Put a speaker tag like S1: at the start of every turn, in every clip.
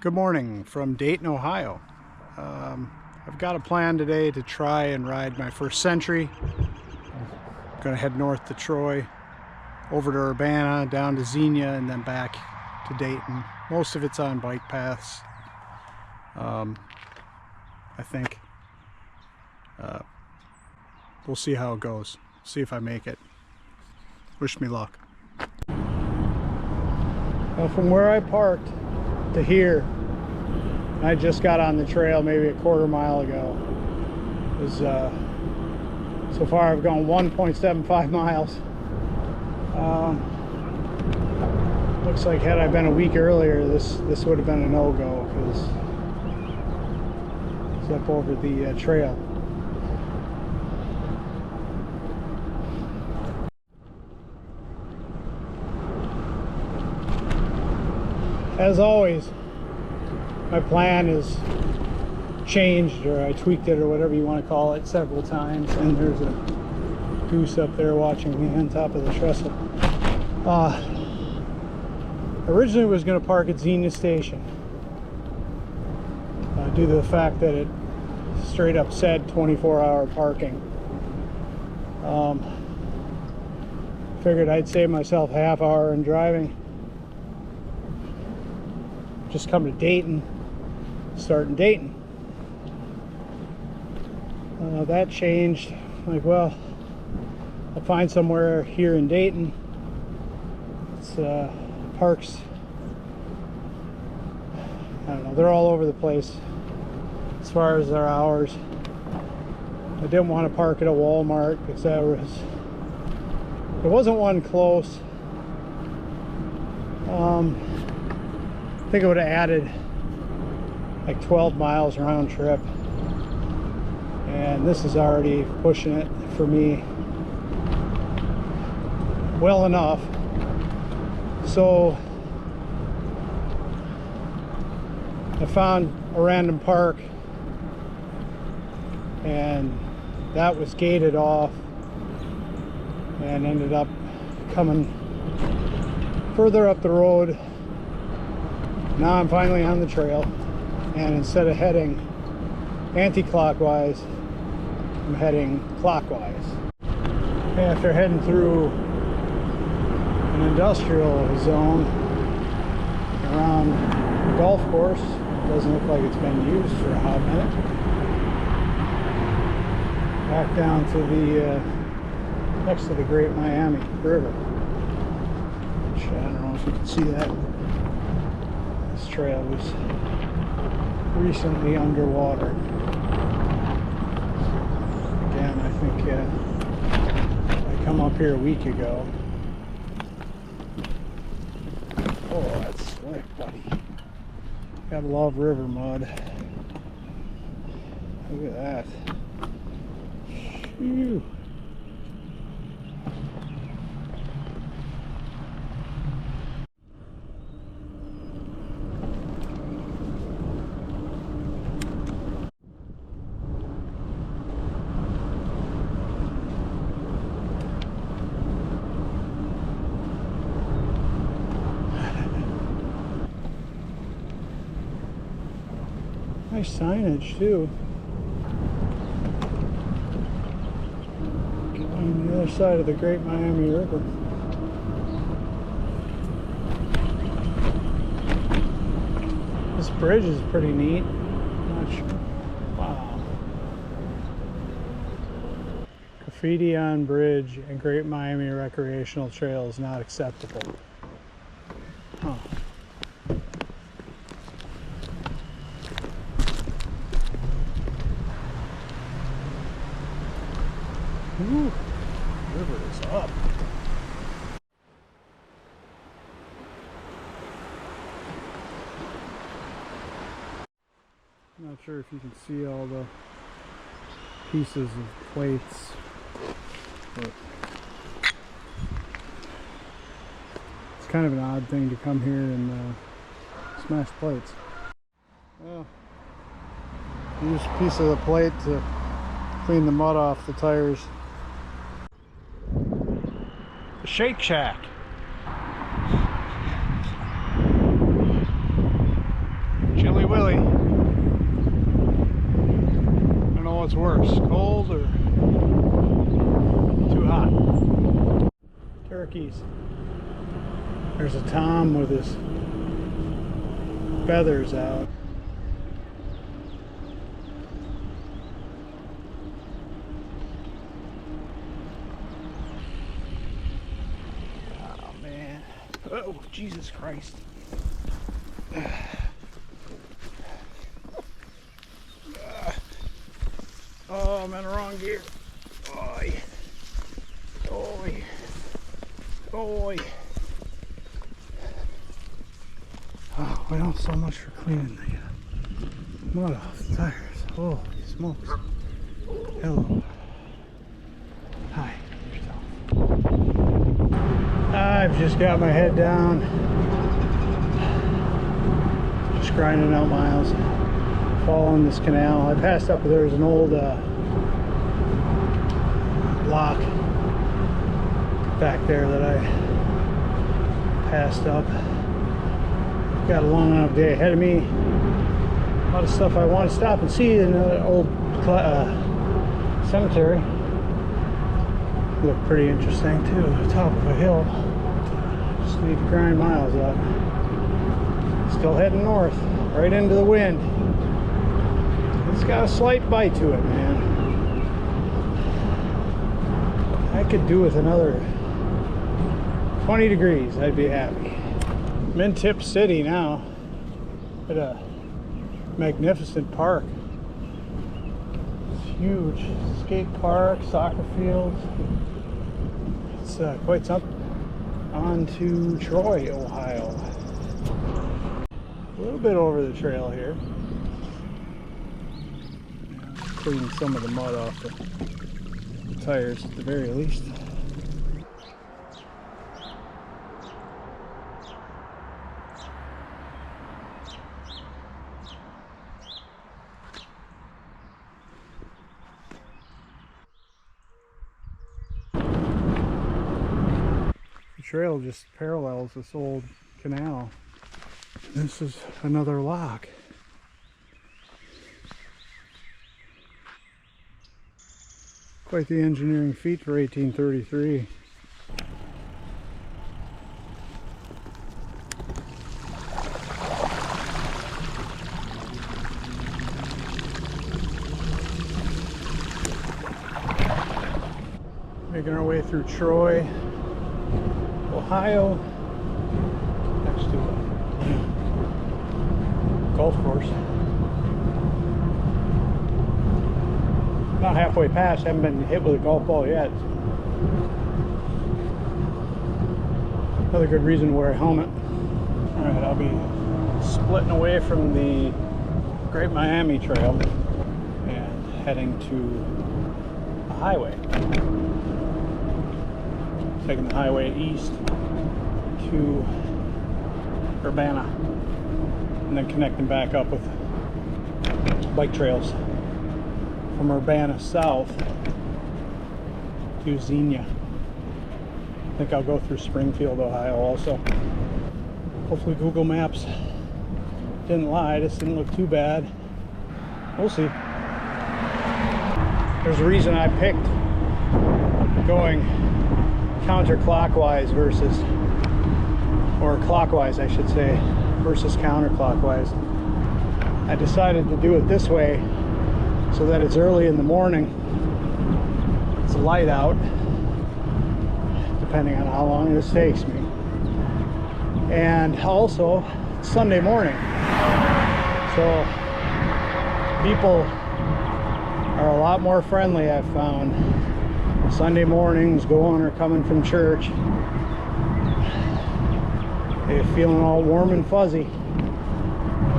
S1: Good morning from Dayton, Ohio. I've got a plan today to try and ride my first Century. I'm going to head north to Troy, over to Urbana, down to Xenia, and then back to Dayton. Most of it's on bike paths, I think. We'll see how it goes. See if I make it. Wish me luck. Well, from where I parked to here, I just got on the trail maybe a quarter mile ago. It was, so far I've gone 1.75 miles. Looks like had I been a week earlier, this would have been a no-go because it's up over the trail. As always, my plan is changed, or I tweaked it, or whatever you want to call it, several times. And there's a goose up there watching me on top of the trestle. Originally was going to park at Xenia Station due to the fact that it straight up said 24-hour parking. Figured I'd save myself a half hour in driving. Just come to Dayton, start in Dayton. That changed. Like, well, I'll find somewhere here in Dayton. It's parks. I don't know, they're all over the place as far as their hours. I didn't want to park at a Walmart because there wasn't one close. I think it would have added like 12 miles round trip, and this is already pushing it for me well enough. So I found a random park, and that was gated off, and ended up coming further up the road. Now I'm finally on the trail, and instead of heading anti-clockwise, I'm heading clockwise. After heading through an industrial zone around the golf course, it doesn't look like it's been used for a hot minute. Back down to the next to the Great Miami River, which I don't know if you can see that. This trail was recently underwater. Again, I think I come up here a week ago. Oh, that's slick, buddy. Gotta love river mud. Look at that. Phew. Nice signage too. On the other side of the Great Miami River. This bridge is pretty neat. Not sure. Wow. Graffiti on bridge and Great Miami recreational trail is not acceptable. Huh. Ooh, river is up. I'm not sure if you can see all the pieces of plates, but it's kind of an odd thing to come here and smash plates. Well, use a piece of the plate to clean the mud off the tires. The Shake Shack. what's worse, cold or too hot. Turkeys. There's a tom with his feathers out. Oh man. Oh, Jesus Christ. Oh, I'm in the wrong gear. Oi. Oi. Oi. Oh, well, so much for cleaning the mud off the tires. Holy smokes. Hello. Hi. I've just got my head down. Just grinding out miles. Following this canal. I passed up, there's an old lock back there that I passed up. Got a long enough day ahead of me. A lot of stuff I want to stop and see in an old cemetery. Look pretty interesting too, the top of a hill. Just need to grind miles up. Still heading north, right into the wind. It's got a slight bite to it, man. I could do with another 20 degrees, I'd be happy. I'm in Tip City now, at a magnificent park. It's huge. Skate park, soccer fields. It's quite something. On to Troy, Ohio. A little bit over the trail here. Clean some of the mud off the tires at the very least. The trail just parallels this old canal. This is another lock. Quite the engineering feat for 1833. Making our way through Troy, Ohio, next to a golf course. Not halfway past, haven't been hit with a golf ball yet. Another good reason to wear a helmet. Alright, I'll be splitting away from the Great Miami Trail and heading to a highway. Taking the highway east to Urbana and then connecting back up with bike trails from Urbana south to Xenia. I think I'll go through Springfield, Ohio also. Hopefully Google Maps didn't lie. This didn't look too bad. We'll see. There's a reason I picked going counterclockwise versus, or clockwise I should say, versus counterclockwise. I decided to do it this way so that it's early in the morning, it's light out, depending on how long this takes me, and also it's Sunday morning, so people are a lot more friendly, I've found. Sunday mornings, going or coming from church, they're feeling all warm and fuzzy,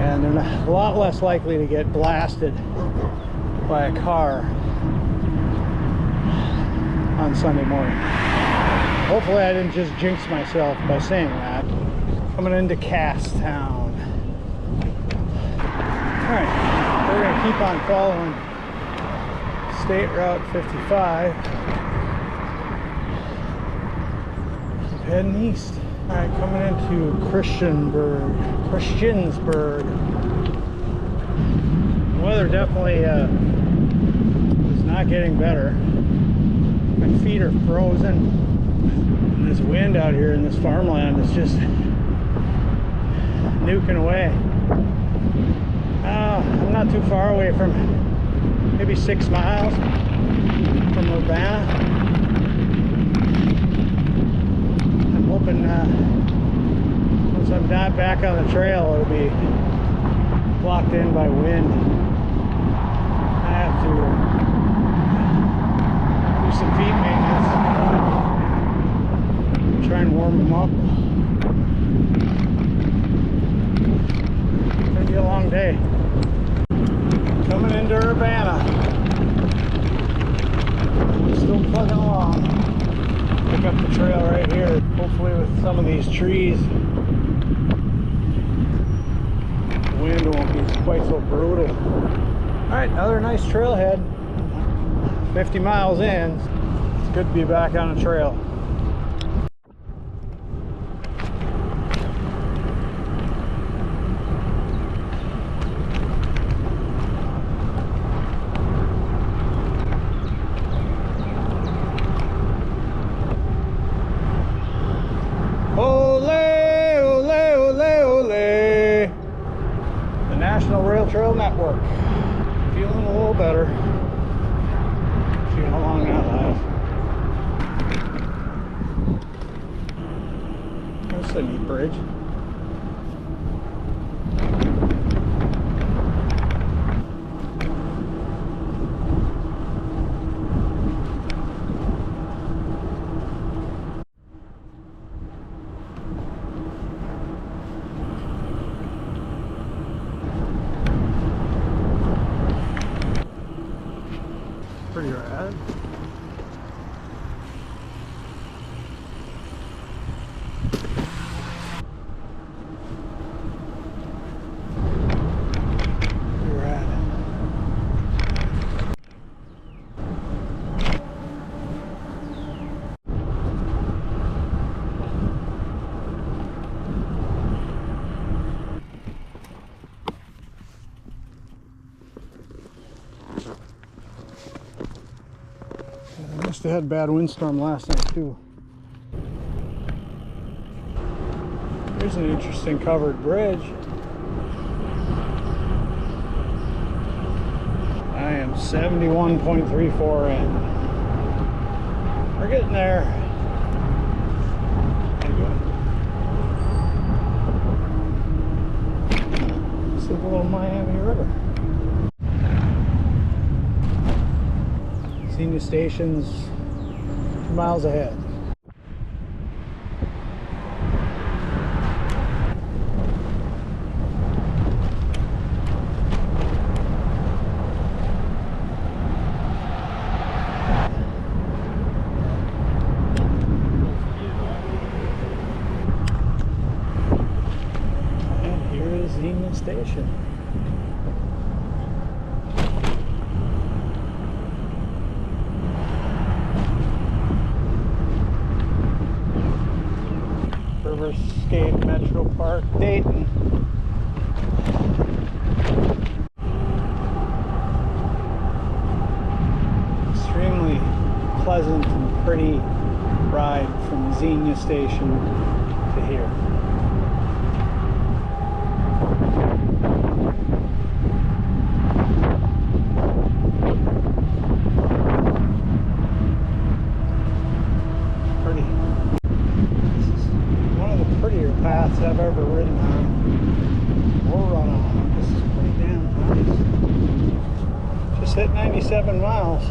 S1: and they're a lot less likely to get blasted by a car on Sunday morning. Hopefully I didn't just jinx myself by saying that. Coming into Casstown. Alright, we're going to keep on following State Route 55. Keep heading east. Alright, coming into Christiansburg. The weather definitely not getting better. My feet are frozen. And this wind out here in this farmland is just nuking away. I'm not too far away from, maybe 6 miles from Urbana. I'm hoping once I'm not back on the trail, it'll be blocked in by wind. I have to do some feet maintenance, try and warm them up. It's gonna be a long day. Coming into Urbana. Still plugging along. Pick up the trail right here. Hopefully with some of these trees, the wind won't be quite so brutal. Alright, another nice trailhead. 50 miles in. It's good to be back on the trail. Rail Trail Network. Feeling a little better. See how long that lasts. That's a neat bridge. Pretty rad. Pretty rad. I must have had a bad windstorm last night too. Here's an interesting covered bridge. I am 71.34 in. We're getting there. This is the little Miami River. Xenia Station's 2 miles ahead. And here is Xenia Station. Riverskate Metro Park, Dayton. Extremely pleasant and pretty ride from Xenia Station to here. Paths I've ever ridden on or run on. This is pretty damn nice. Just hit 97 miles.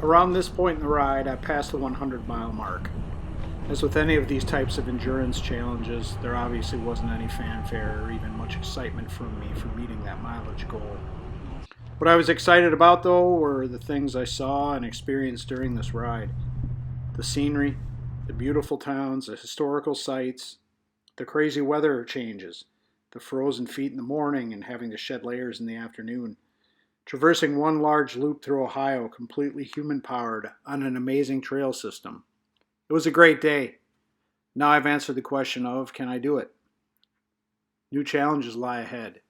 S1: Around this point in the ride, I passed the 100-mile mark. As with any of these types of endurance challenges, there obviously wasn't any fanfare or even much excitement from me for meeting that mileage goal. What I was excited about, though, were the things I saw and experienced during this ride. The scenery, the beautiful towns, the historical sites, the crazy weather changes, the frozen feet in the morning and having to shed layers in the afternoon. Traversing one large loop through Ohio completely human-powered on an amazing trail system. It was a great day. Now I've answered the question of, can I do it? New challenges lie ahead.